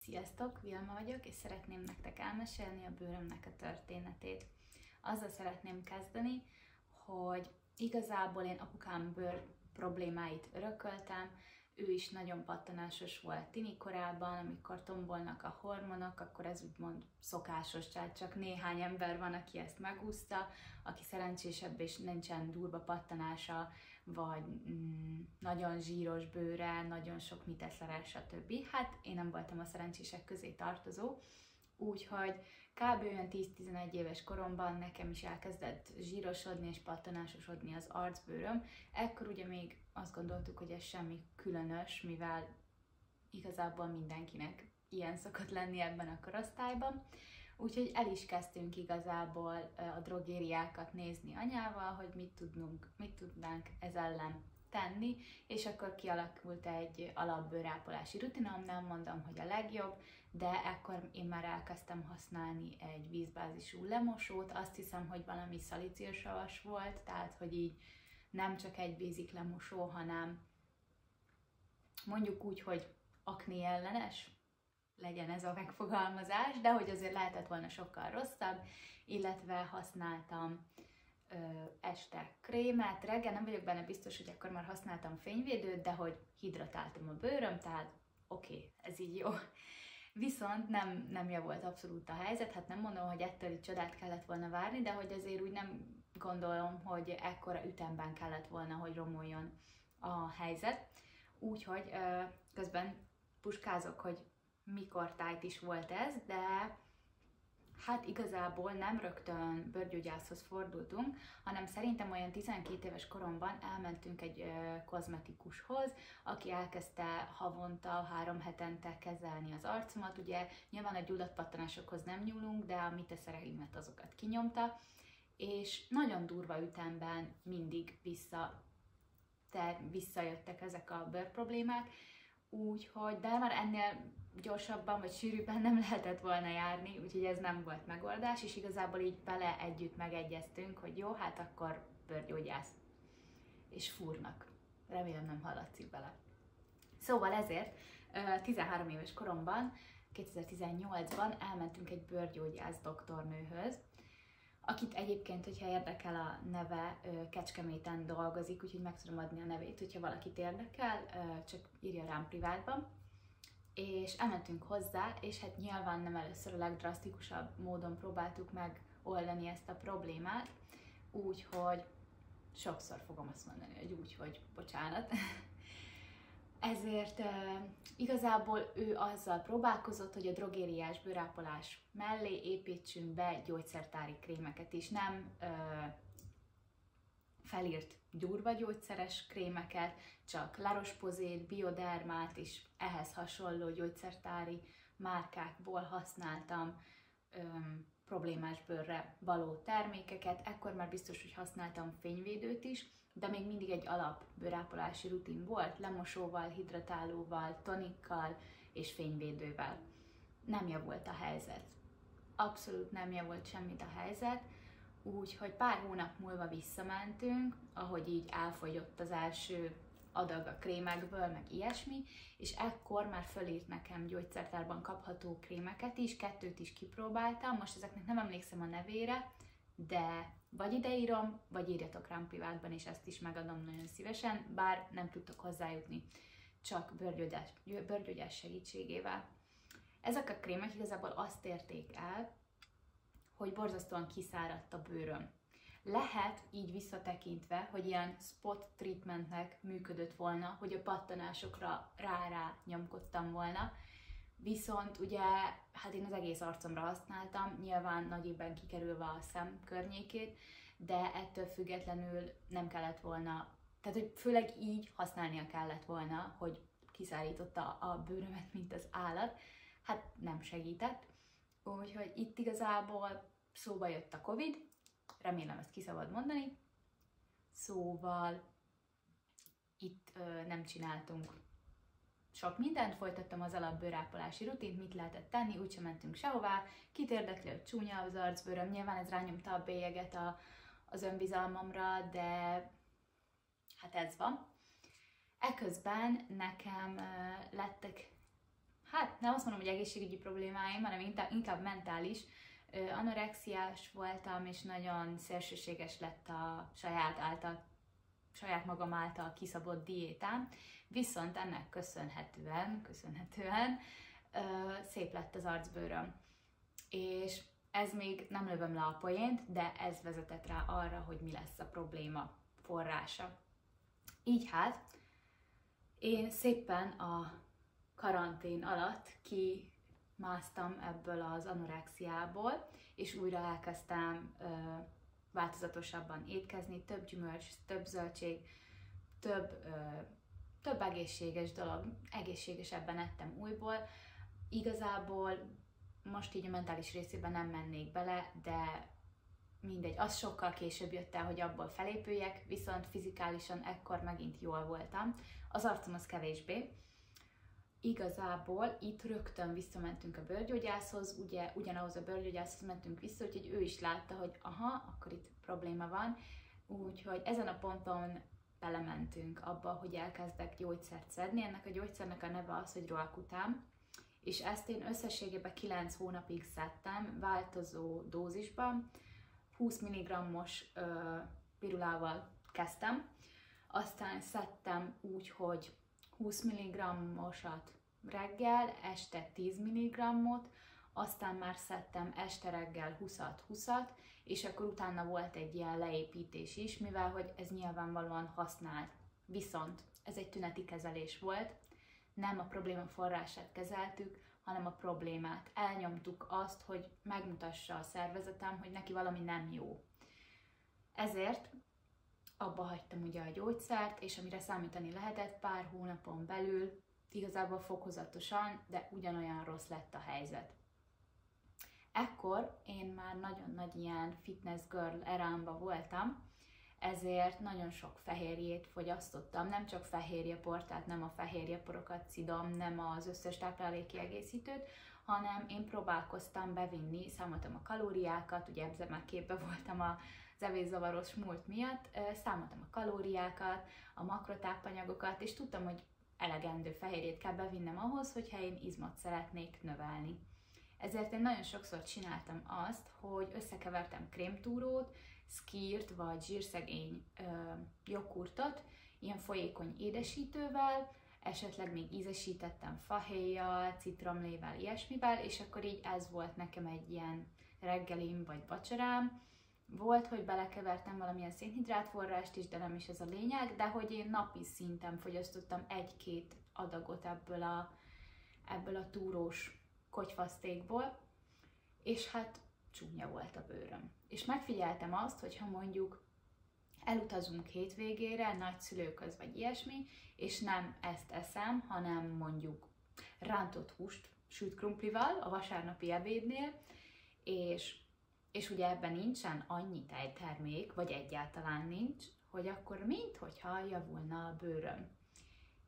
Sziasztok, Vilma vagyok, és szeretném nektek elmesélni a bőrömnek a történetét. Azzal szeretném kezdeni, hogy igazából én apukám bőr problémáit örököltem, ő is nagyon pattanásos volt tini korában, amikor tombolnak a hormonok, akkor ez úgymond szokásos, tehát csak néhány ember van, aki ezt megúszta, aki szerencsésebb és nincsen durva pattanása, vagy nagyon zsíros bőre, nagyon sok miteszere, stb. Hát én nem voltam a szerencsések közé tartozó, úgyhogy kb. Olyan 10-11 éves koromban nekem is elkezdett zsírosodni és pattanásosodni az arcbőröm. Ekkor ugye még azt gondoltuk, hogy ez semmi különös, mivel igazából mindenkinek ilyen szokott lenni ebben a korosztályban. Úgyhogy el is kezdtünk igazából a drogériákat nézni anyával, hogy mit tudnánk ez ellen tenni, és akkor kialakult egy alapbőrápolási rutinom, nem mondom, hogy a legjobb, de ekkor én már elkezdtem használni egy vízbázisú lemosót, azt hiszem, hogy valami szalicilsavas volt, tehát hogy így nem csak egy basic lemosó, hanem mondjuk úgy, hogy akné ellenes, legyen ez a megfogalmazás, de hogy azért lehetett volna sokkal rosszabb, illetve használtam este krémet, reggel nem vagyok benne biztos, hogy akkor már használtam fényvédőt, de hogy hidratáltam a bőröm, tehát oké, ez így jó. Viszont nem javult abszolút a helyzet, hát nem mondom, hogy ettől így csodát kellett volna várni, de hogy azért úgy nem gondolom, hogy ekkora ütemben kellett volna, hogy romoljon a helyzet. Úgyhogy közben puskázok, hogy mikor tájt is volt ez, de hát igazából nem rögtön bőrgyógyászhoz fordultunk, hanem szerintem olyan 12 éves koromban elmentünk egy kozmetikushoz, aki elkezdte havonta, 3 hetente kezelni az arcomat. Ugye nyilván a gyulladt pattanásokhoz nem nyúlunk, de a miteszereimet azokat kinyomta, és nagyon durva ütemben mindig visszajöttek ezek a bőrproblémák, úgyhogy, de már ennél gyorsabban vagy sűrűbben nem lehetett volna járni, úgyhogy ez nem volt megoldás, és igazából így vele együtt megegyeztünk, hogy jó, hát akkor bőrgyógyász. És fúrnak. Remélem nem hallatszik bele. Szóval ezért 13 éves koromban, 2018-ban elmentünk egy bőrgyógyász doktornőhöz, akit egyébként, hogyha érdekel a neve, Kecskeméten dolgozik, úgyhogy meg tudom adni a nevét, hogyha valakit érdekel, csak írja rám privátban. És elmentünk hozzá, és hát nyilván nem először a legdrasztikusabb módon próbáltuk megoldani ezt a problémát, úgyhogy sokszor fogom azt mondani, hogy úgyhogy bocsánat. Ezért igazából ő azzal próbálkozott, hogy a drogériás bőrápolás mellé építsünk be gyógyszertári krémeket is, nem felírt durva gyógyszeres krémeket, csak La Roche-Posay, Biodermát is ehhez hasonló gyógyszertári márkákból használtam problémás bőrre való termékeket. Ekkor már biztos, hogy használtam fényvédőt is, de még mindig egy alap bőrápolási rutin volt, lemosóval, hidratálóval, tonikkal és fényvédővel. Nem javult a helyzet. Abszolút nem javult semmit a helyzet, úgyhogy pár hónap múlva visszamentünk, ahogy így elfogyott az első adag a krémekből, meg ilyesmi, és ekkor már fölírt nekem gyógyszertárban kapható krémeket is, 2 is kipróbáltam, most ezeknek nem emlékszem a nevére, de vagy ideírom, vagy írjatok rám privátban, és ezt is megadom nagyon szívesen, bár nem tudtok hozzájutni, csak bőrgyógyás segítségével. Ezek a krémek igazából azt érték el, hogy borzasztóan kiszáradt a bőröm. Lehet így visszatekintve, hogy ilyen spot treatmentnek működött volna, hogy a pattanásokra rá nyomkodtam volna, viszont ugye, hát én az egész arcomra használtam, nyilván nagy évben kikerülve a szem környékét, de ettől függetlenül nem kellett volna, tehát hogy főleg így használnia kellett volna, hogy kiszárította a bőrömet, mint az állat, hát nem segített. Úgyhogy itt igazából szóba jött a Covid, remélem ezt ki szabad mondani, szóval itt nem csináltunk sok mindent, folytattam az alapbőrápolási rutint, mit lehetett tenni, úgysem mentünk sehová, kit érdekli, hogy csúnya az arcbőröm, nyilván ez rányomta a bélyeget az önbizalmamra, de hát ez van. Eközben nekem lettek hát nem azt mondom, hogy egészségügyi problémáim, hanem inkább mentális. Anorexiás voltam, és nagyon szélsőséges lett a saját magam által kiszabott diétám, viszont ennek köszönhetően szép lett az arcbőröm. És ez még nem lövöm le a poént, de ez vezetett rá arra, hogy mi lesz a probléma forrása. Így hát, én szépen a karantén alatt kimásztam ebből az anorexiából, és újra elkezdtem változatosabban étkezni, több gyümölcs, több zöldség, több egészséges dolog, egészségesebben ettem újból. Igazából most így a mentális részében nem mennék bele, de mindegy, az sokkal később jött el, hogy abból felépüljek, viszont fizikálisan ekkor megint jól voltam. Az arcom az kevésbé. Igazából itt rögtön visszamentünk a bőrgyógyászhoz, ugye ugyanahoz a bőrgyógyászhoz mentünk vissza, úgyhogy ő is látta, hogy aha, akkor itt probléma van. Úgyhogy ezen a ponton belementünk abba, hogy elkezdek gyógyszert szedni. Ennek a gyógyszernek a neve az, hogy Roacutam, és ezt én összességében 9 hónapig szedtem, változó dózisban. 20 mg-os pirulával kezdtem, aztán szedtem úgy, hogy 20 mg-osat reggel, este 10 mg-ot, aztán már szedtem este reggel 20-20-at, és akkor utána volt egy ilyen leépítés is, mivel hogy ez nyilvánvalóan használt. Viszont ez egy tüneti kezelés volt, nem a probléma forrását kezeltük, hanem a problémát. Elnyomtuk azt, hogy megmutassa a szervezetem, hogy neki valami nem jó. Ezért abba hagytam ugye a gyógyszert, és amire számítani lehetett, pár hónapon belül, igazából fokozatosan, de ugyanolyan rossz lett a helyzet. Ekkor én már nagyon nagy ilyen fitness girl erámba voltam, ezért nagyon sok fehérjét fogyasztottam, nem csak fehérjeport, tehát nem a fehérjeporokat szidom, nem az összes táplálékkiegészítőt, hanem én próbálkoztam bevinni, számoltam a kalóriákat, ugye ebben már képbe voltam az evészavaros múlt miatt, számoltam a kalóriákat, a makrotápanyagokat, és tudtam, hogy elegendő fehérjét kell bevinnem ahhoz, hogyha én izmot szeretnék növelni. Ezért én nagyon sokszor csináltam azt, hogy összekevertem krémtúrót, szkírt vagy zsírszegény joghurtot, ilyen folyékony édesítővel, esetleg még ízesítettem fahéjjal, citromlével, ilyesmivel, és akkor így ez volt nekem egy ilyen reggelim vagy vacsorám. Volt, hogy belekevertem valamilyen szénhidrátforrást is, de nem is ez a lényeg, de hogy én napi szinten fogyasztottam 1-2 adagot ebből a túrós kogyfasztékból, és hát csúnya volt a bőröm. És megfigyeltem azt, hogy ha mondjuk elutazunk hétvégére, nagyszülőkhöz vagy ilyesmi, és nem ezt eszem, hanem mondjuk rántott húst sült krumplival a vasárnapi ebédnél, és ugye ebben nincsen annyi tejtermék, vagy egyáltalán nincs, hogy akkor minthogyha javulna a bőröm.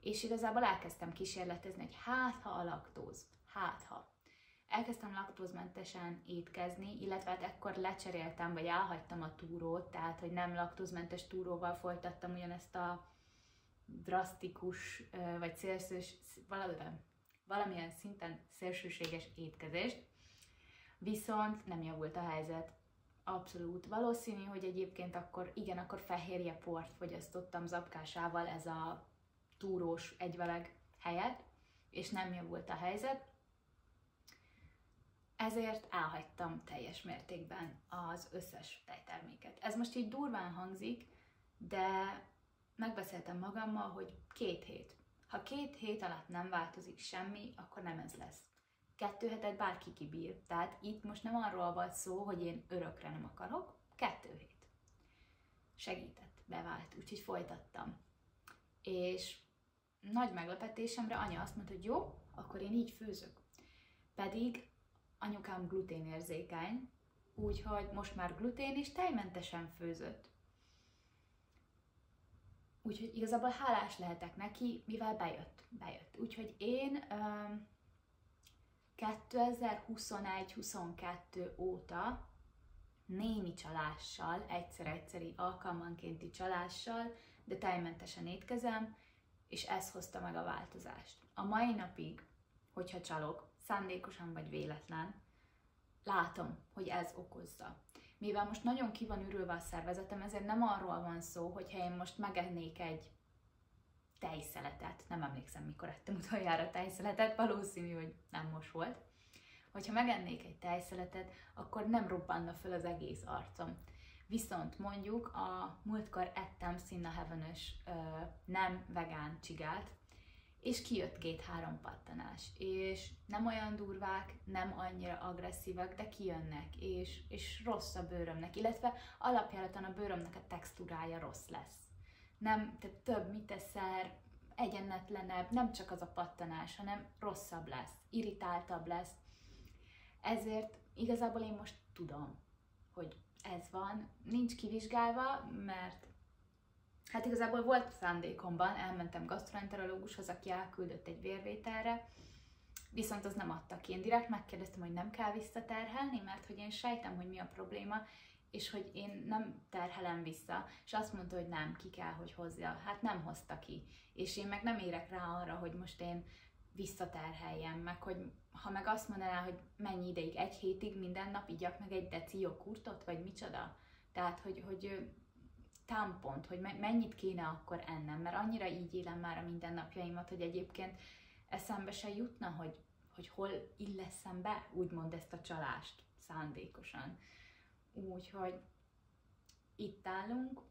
És igazából elkezdtem kísérletezni, hogy ha a laktóz, elkezdtem laktózmentesen étkezni, illetve hát ekkor lecseréltem, vagy elhagytam a túrót, tehát hogy nem laktózmentes túróval folytattam ugyanezt a drasztikus, vagy valamilyen szinten szélsőséges étkezést, viszont nem javult a helyzet. Abszolút valószínű, hogy egyébként akkor fehérjeport fogyasztottam zapkásával ez a túrós egyveleg helyett, és nem javult a helyzet. Ezért elhagytam teljes mértékben az összes tejterméket. Ez most így durván hangzik, de megbeszéltem magammal, hogy 2 hét. Ha 2 hét alatt nem változik semmi, akkor nem ez lesz. 2 hetet bárki kibír. Tehát itt most nem arról volt szó, hogy én örökre nem akarok. 2 hét. Segített, bevált, úgyhogy folytattam. És nagy meglepetésemre anya azt mondta, hogy jó, akkor én így főzök. Pedig anyukám gluténérzékeny, úgyhogy most már glutén és tejmentesen főzött. Úgyhogy igazából hálás lehetek neki, mivel bejött. Úgyhogy én 2021-22 óta némi csalással, egyszer-egyszeri alkalmankénti csalással, de tejmentesen étkezem, és ez hozta meg a változást. A mai napig, hogyha csalok, szándékosan vagy véletlen, látom, hogy ez okozza. Mivel most nagyon ki van ürülve a szervezetem, ezért nem arról van szó, hogyha én most megennék egy tejszeletet, nem emlékszem, mikor ettem utoljára tejszeletet, valószínű, hogy nem most volt. Hogyha megennék egy tejszeletet, akkor nem robbanna föl az egész arcom. Viszont mondjuk a múltkor ettem Sinna Heaven-ös nem vegán csigát, és kijött 2-3 pattanás, és nem olyan durvák, nem annyira agresszívak, de kijönnek, és rossz a bőrömnek, illetve alapjáraton a bőrömnek a textúrája rossz lesz. Nem, tehát több miteszer, egyenletlenebb, nem csak az a pattanás, hanem rosszabb lesz, irritáltabb lesz. Ezért igazából én most tudom, hogy ez van, nincs kivizsgálva, mert hát igazából volt szándékomban, elmentem gasztroenterológushoz, aki elküldött egy vérvételre, viszont az nem adta ki. Én direkt megkérdeztem, hogy nem kell visszaterhelni, mert hogy én sejtem, hogy mi a probléma, és hogy én nem terhelem vissza, és azt mondta, hogy nem, ki kell, hogy hozza. Hát nem hozta ki. És én meg nem érek rá arra, hogy most én visszaterheljem, meg hogy ha meg azt mondaná, hogy mennyi ideig, 1 hétig minden nap igyak meg egy deci joghurtot, vagy micsoda. Tehát, hogy támpont, hogy mennyit kéne akkor ennem, mert annyira így élem már a mindennapjaimat, hogy egyébként eszembe se jutna, hogy hol illeszem be, úgymond ezt a csalást szándékosan. Úgyhogy itt állunk,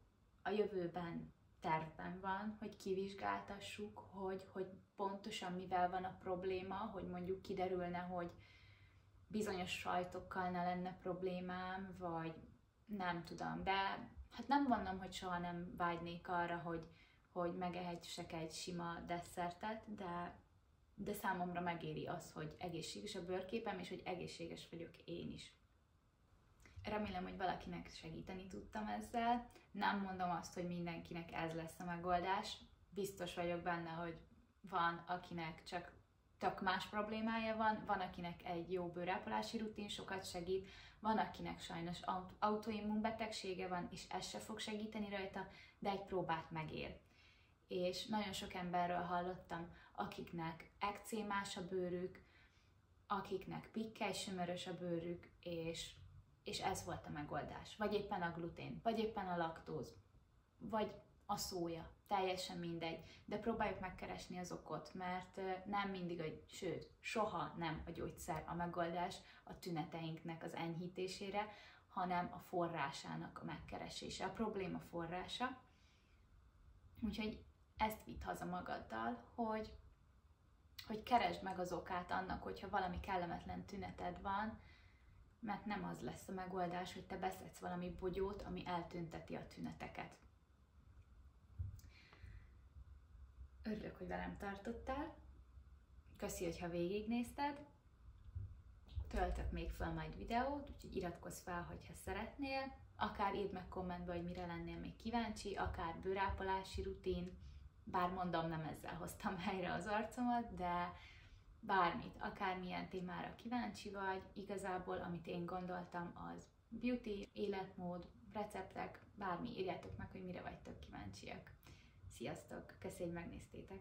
a jövőben tervben van, hogy kivizsgáltassuk, hogy pontosan mivel van a probléma, hogy mondjuk kiderülne, hogy bizonyos sajtokkal ne lenne problémám, vagy nem tudom, de hát nem mondom, hogy soha nem vágynék arra, hogy megehessek egy sima desszertet, de számomra megéri az, hogy egészséges a bőrképem, és hogy egészséges vagyok én is. Remélem, hogy valakinek segíteni tudtam ezzel. Nem mondom azt, hogy mindenkinek ez lesz a megoldás. Biztos vagyok benne, hogy van, akinek csak tök más problémája van akinek egy jó bőrápolási rutin sokat segít, van, akinek sajnos autoimmun betegsége van, és ez se fog segíteni rajta, de egy próbát megér. És nagyon sok emberről hallottam, akiknek ekcémás a bőrük, akiknek pikkely-sömörös a bőrük, és ez volt a megoldás. Vagy éppen a glutén, vagy éppen a laktóz, vagy a szója, teljesen mindegy, de próbáljuk megkeresni az okot, mert nem mindig, sőt, soha nem a gyógyszer a megoldás a tüneteinknek az enyhítésére, hanem a forrásának a megkeresése, a probléma forrása. Úgyhogy ezt vidd haza magaddal, hogy keresd meg az okát annak, hogyha valami kellemetlen tüneted van, mert nem az lesz a megoldás, hogy te beszedsz valami bogyót, ami eltünteti a tüneteket. Örülök, hogy velem tartottál. Köszi, hogyha végignézted. Töltök még fel majd videót, úgyhogy iratkozz fel, hogyha szeretnél. Akár írd meg kommentbe, hogy mire lennél még kíváncsi, akár bőrápolási rutin, bár mondom, nem ezzel hoztam helyre az arcomat, de bármit, akármilyen témára kíváncsi vagy, igazából, amit én gondoltam, az beauty, életmód, receptek, bármi, írjátok meg, hogy mire vagytok kíváncsiak. Sziasztok! Köszönöm, hogy megnéztétek!